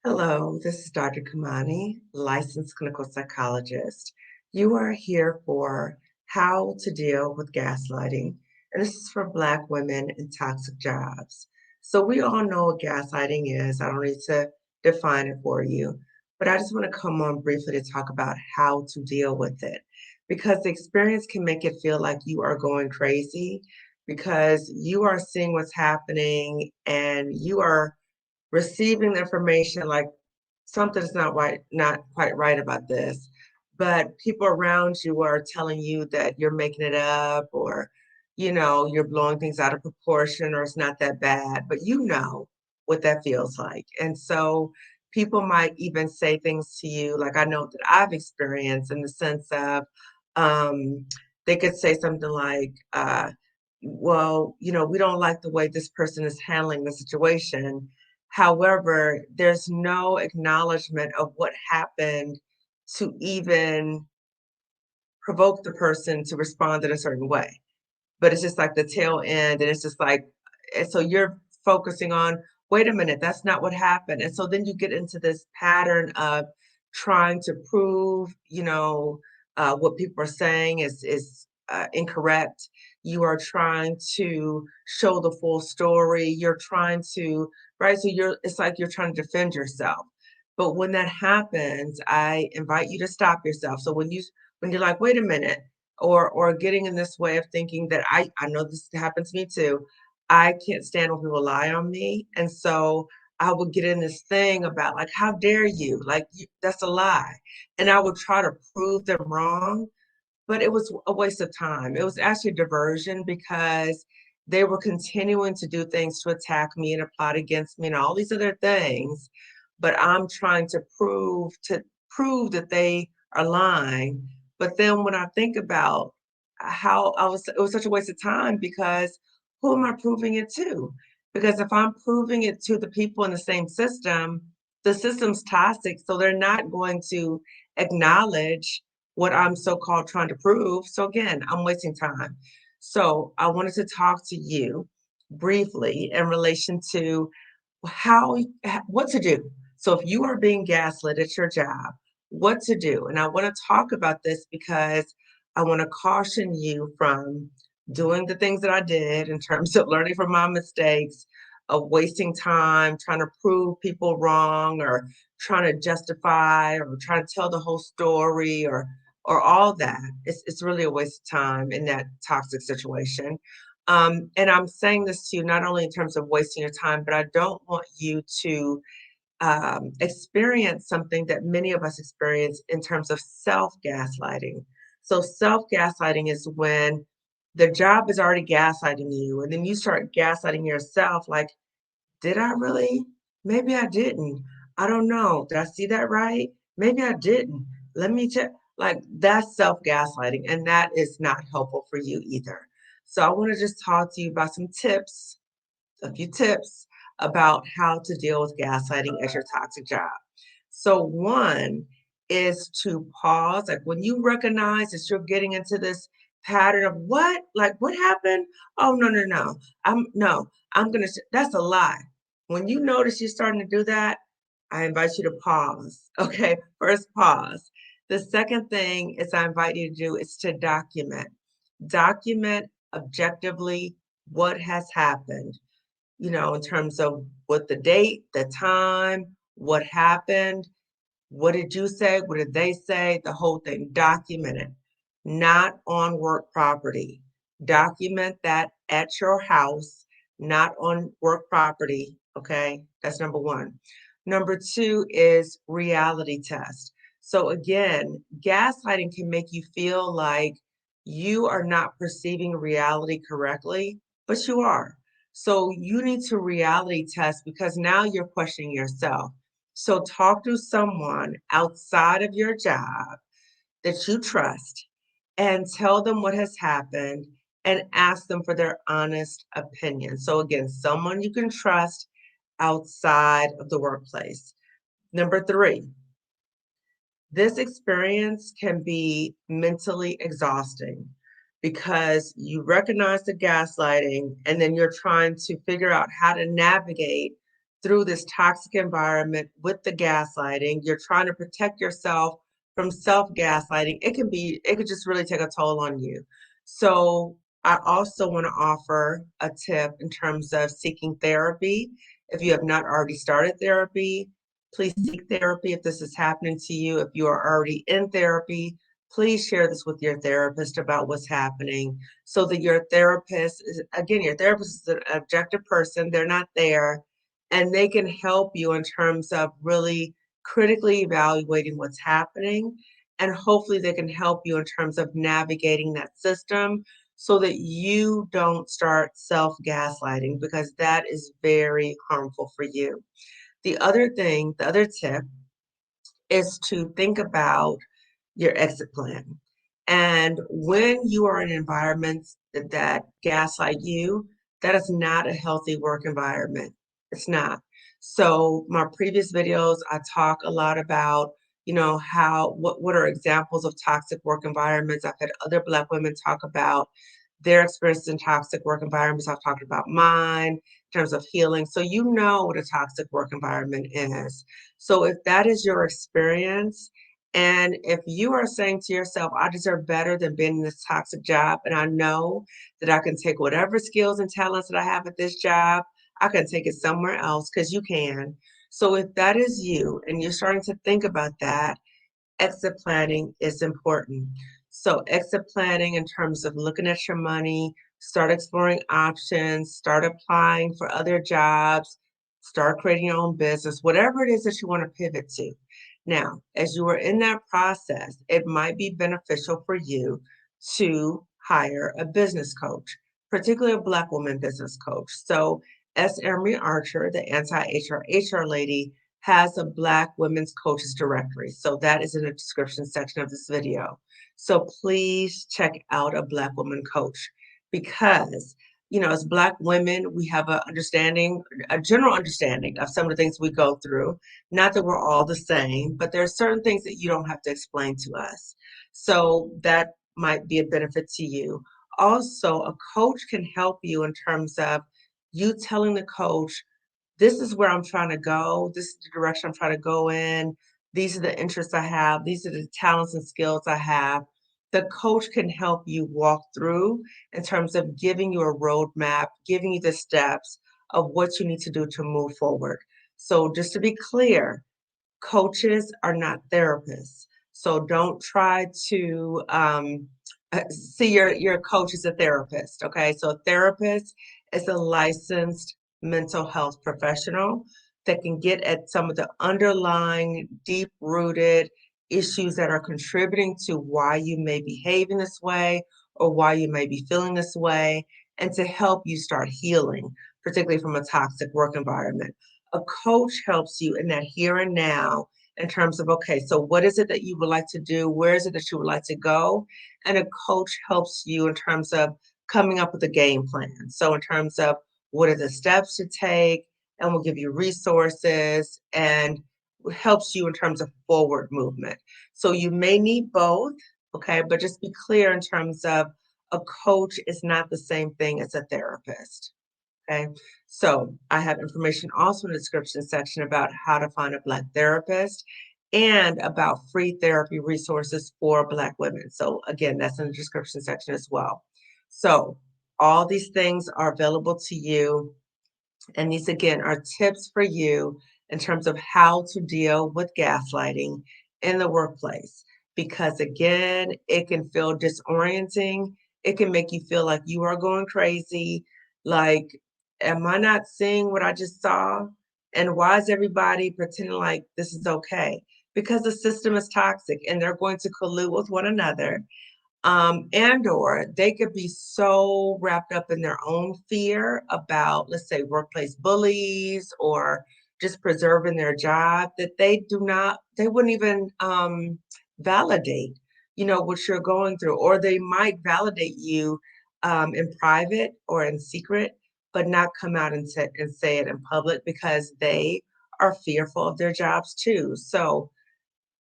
Hello, this is Dr. Kamani, licensed clinical psychologist. You are here for how to deal with gaslighting, and this is for Black women in toxic jobs. So, we all know what gaslighting is. I don't need to define it for you, but I just want to come on briefly to talk about how to deal with it because the experience can make it feel like you are going crazy because you are seeing what's happening and you are receiving the information like something's not quite right about this, but people around you are telling you that you're making it up or, you're blowing things out of proportion or it's not that bad, but you know what that feels like. And so people might even say things to you, like I know that I've experienced in the sense of, um, they could say something like, well, we don't like the way this person is handling the situation. However, there's no acknowledgement of what happened to even provoke the person to respond in a certain way. But it's just like the tail end, and it's just like, and so you're focusing on, wait a minute, that's not what happened. And so then you get into this pattern of trying to prove, what people are saying is incorrect. You are trying to show the full story. You're trying to, right? So it's like you're trying to defend yourself. But when that happens, I invite you to stop yourself. So when you're like, wait a minute, or getting in this way of thinking that I know this happens to me too. I can't stand when people lie on me. And so I would get in this thing about like, how dare you? Like that's a lie. And I would try to prove them wrong, but it was a waste of time. It was actually a diversion because they were continuing to do things to attack me and to plot against me and all these other things. But I'm trying to prove that they are lying. But then when I think about how it was such a waste of time because who am I proving it to? Because if I'm proving it to the people in the system's toxic, so they're not going to acknowledge what I'm so-called trying to prove. So again, I'm wasting time. So I wanted to talk to you briefly in relation to how what to do. So if you are being gaslit at your job, what to do. And I want to talk about this because I want to caution you from doing the things that I did in terms of learning from my mistakes, of wasting time trying to prove people wrong or trying to justify or trying to tell the whole story or all that. It's really a waste of time in that toxic situation. And I'm saying this to you not only in terms of wasting your time, but I don't want you to experience something that many of us experience in terms of self gaslighting. So, self gaslighting is when the job is already gaslighting you, and then you start gaslighting yourself like, did I really? Maybe I didn't. I don't know. Did I see that right? Maybe I didn't. Let me check. Like that's self gaslighting, and that is not helpful for you either. So I want to just talk to you about a few tips about how to deal with gaslighting at your toxic job. So one is to pause, like when you recognize that you're getting into this pattern of what happened? Oh no, no, no. I'm gonna that's a lie. When you notice you're starting to do that, I invite you to pause. Okay, first pause. The second thing is I invite you to do is to document. Document objectively what has happened, in terms of what the date, the time, what happened, what did you say, what did they say, the whole thing. Document it, not on work property. Document that at your house, not on work property. Okay, that's number one. Number two is reality test. So again, gaslighting can make you feel like you are not perceiving reality correctly, but you are. So you need to reality test because now you're questioning yourself. So talk to someone outside of your job that you trust and tell them what has happened and ask them for their honest opinion. So again, someone you can trust outside of the workplace. Number three, this experience can be mentally exhausting because you recognize the gaslighting and then you're trying to figure out how to navigate through this toxic environment with the gaslighting. You're trying to protect yourself from self-gaslighting. It could just really take a toll on you. So I also want to offer a tip in terms of seeking therapy. If you have not already started therapy, please seek therapy if this is happening to you. If you are already in therapy, please share this with your therapist about what's happening so that your therapist is an objective person. They're not there, and they can help you in terms of really critically evaluating what's happening. And hopefully they can help you in terms of navigating that system so that you don't start self-gaslighting, because that is very harmful for you. The other tip is to think about your exit plan. And when you are in environments that gaslight you, that is not a healthy work environment. It's not. So my previous videos, I talk a lot about, what are examples of toxic work environments. I've had other Black women talk about their experiences in toxic work environments. I've talked about mine in terms of healing. So you know what a toxic work environment is. So if that is your experience, and if you are saying to yourself, I deserve better than being in this toxic job, and I know that I can take whatever skills and talents that I have at this job, I can take it somewhere else, because you can. So if that is you and you're starting to think about that, exit planning is important. So exit planning in terms of looking at your money, start exploring options, start applying for other jobs, start creating your own business, whatever it is that you want to pivot to. Now, as you are in that process, it might be beneficial for you to hire a business coach, particularly a Black woman business coach. So S. Emery Archer, the anti-HR lady, has a Black women's coaches directory. So that is in the description section of this video. So please check out a Black woman coach, because, as Black women, we have a general understanding of some of the things we go through. Not that we're all the same, but there are certain things that you don't have to explain to us. So that might be a benefit to you. Also, a coach can help you in terms of you telling the coach, this is where I'm trying to go. This is the direction I'm trying to go in. These are the interests I have. These are the talents and skills I have. The coach can help you walk through in terms of giving you a roadmap, giving you the steps of what you need to do to move forward. So just to be clear, coaches are not therapists. So don't try to see your coach as a therapist. Okay. So a therapist is a licensed mental health professional that can get at some of the underlying deep rooted issues that are contributing to why you may be behaving this way or why you may be feeling this way, and to help you start healing, particularly from a toxic work environment. A coach helps you in that here and now in terms of, okay, so what is it that you would like to do? Where is it that you would like to go? And a coach helps you in terms of coming up with a game plan. So in terms of what are the steps to take, and will give you resources and helps you in terms of forward movement. So you may need both, okay, but just be clear in terms of a coach is not the same thing as a therapist. Okay, so I have information also in the description section about how to find a Black therapist and about free therapy resources for Black women. So again, that's in the description section as well. So all these things are available to you. And these, again, are tips for you in terms of how to deal with gaslighting in the workplace. Because, again, it can feel disorienting. It can make you feel like you are going crazy. Like, am I not seeing what I just saw? And why is everybody pretending like this is okay? Because the system is toxic and they're going to collude with one another, and or they could be so wrapped up in their own fear about, let's say, workplace bullies or just preserving their job, that they wouldn't even validate, what you're going through, or they might validate you in private or in secret, but not come out and say it in public because they are fearful of their jobs too. So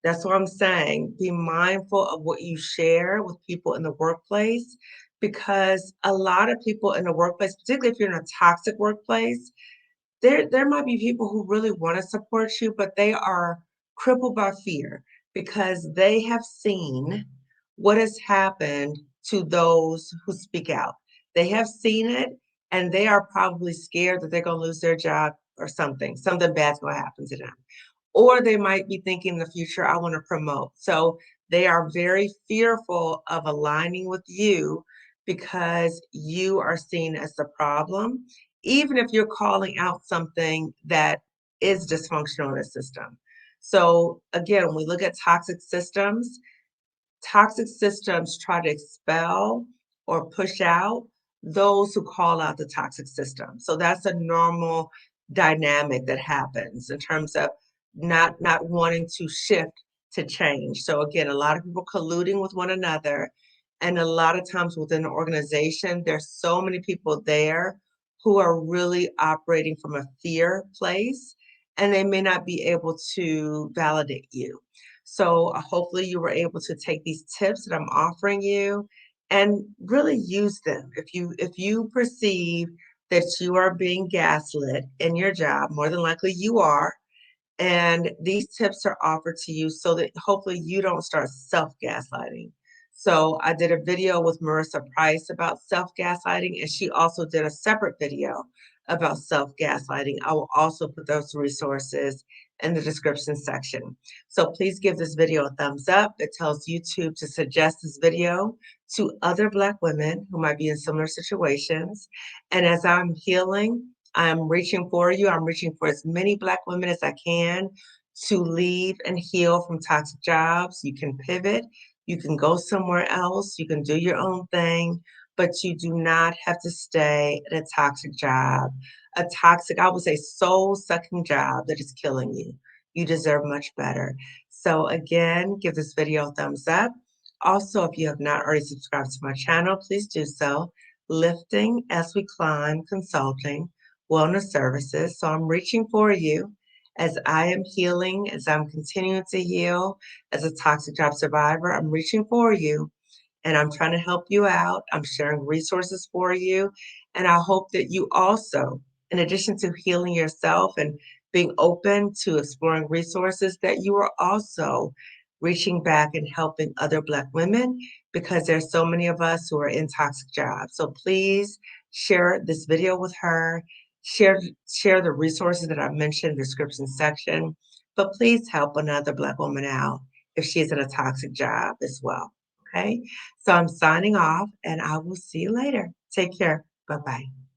that's what I'm saying. Be mindful of what you share with people in the workplace, because a lot of people in the workplace, particularly if you're in a toxic workplace, There might be people who really want to support you, but they are crippled by fear because they have seen what has happened to those who speak out. They have seen it and they are probably scared that they're going to lose their job or something. Something bad's going to happen to them. Or they might be thinking in the future, I want to promote. So they are very fearful of aligning with you because you are seen as the problem, even if you're calling out something that is dysfunctional in the system. So again, when we look at toxic systems try to expel or push out those who call out the toxic system. So that's a normal dynamic that happens in terms of not wanting to shift to change. So again, a lot of people colluding with one another, and a lot of times within an organization, there's so many people there who are really operating from a fear place, and they may not be able to validate you. So hopefully you were able to take these tips that I'm offering you and really use them. If you perceive that you are being gaslit in your job, more than likely you are, and these tips are offered to you so that hopefully you don't start self gaslighting. So I did a video with Marissa Price about self gaslighting, and she also did a separate video about self gaslighting. I will also put those resources in the description section. So please give this video a thumbs up. It tells YouTube to suggest this video to other Black women who might be in similar situations. And as I'm healing, I'm reaching for you. I'm reaching for as many Black women as I can to leave and heal from toxic jobs. You can pivot, you can go somewhere else, you can do your own thing, but you do not have to stay at a toxic job, a toxic, I would say, soul sucking job that is killing you. You deserve much better. So, again, give this video a thumbs up. Also, if you have not already subscribed to my channel, please do so. Lifting as we climb, consulting wellness services. So I'm reaching for you as I am healing, as I'm continuing to heal as a toxic job survivor. I'm reaching for you and I'm trying to help you out. I'm sharing resources for you. And I hope that you also, in addition to healing yourself and being open to exploring resources, that you are also reaching back and helping other Black women because there's so many of us who are in toxic jobs. So please share this video with her. Share, share the resources that I mentioned in the description section, but please help another Black woman out if she's in a toxic job as well. Okay, so I'm signing off and I will see you later. Take care. Bye bye.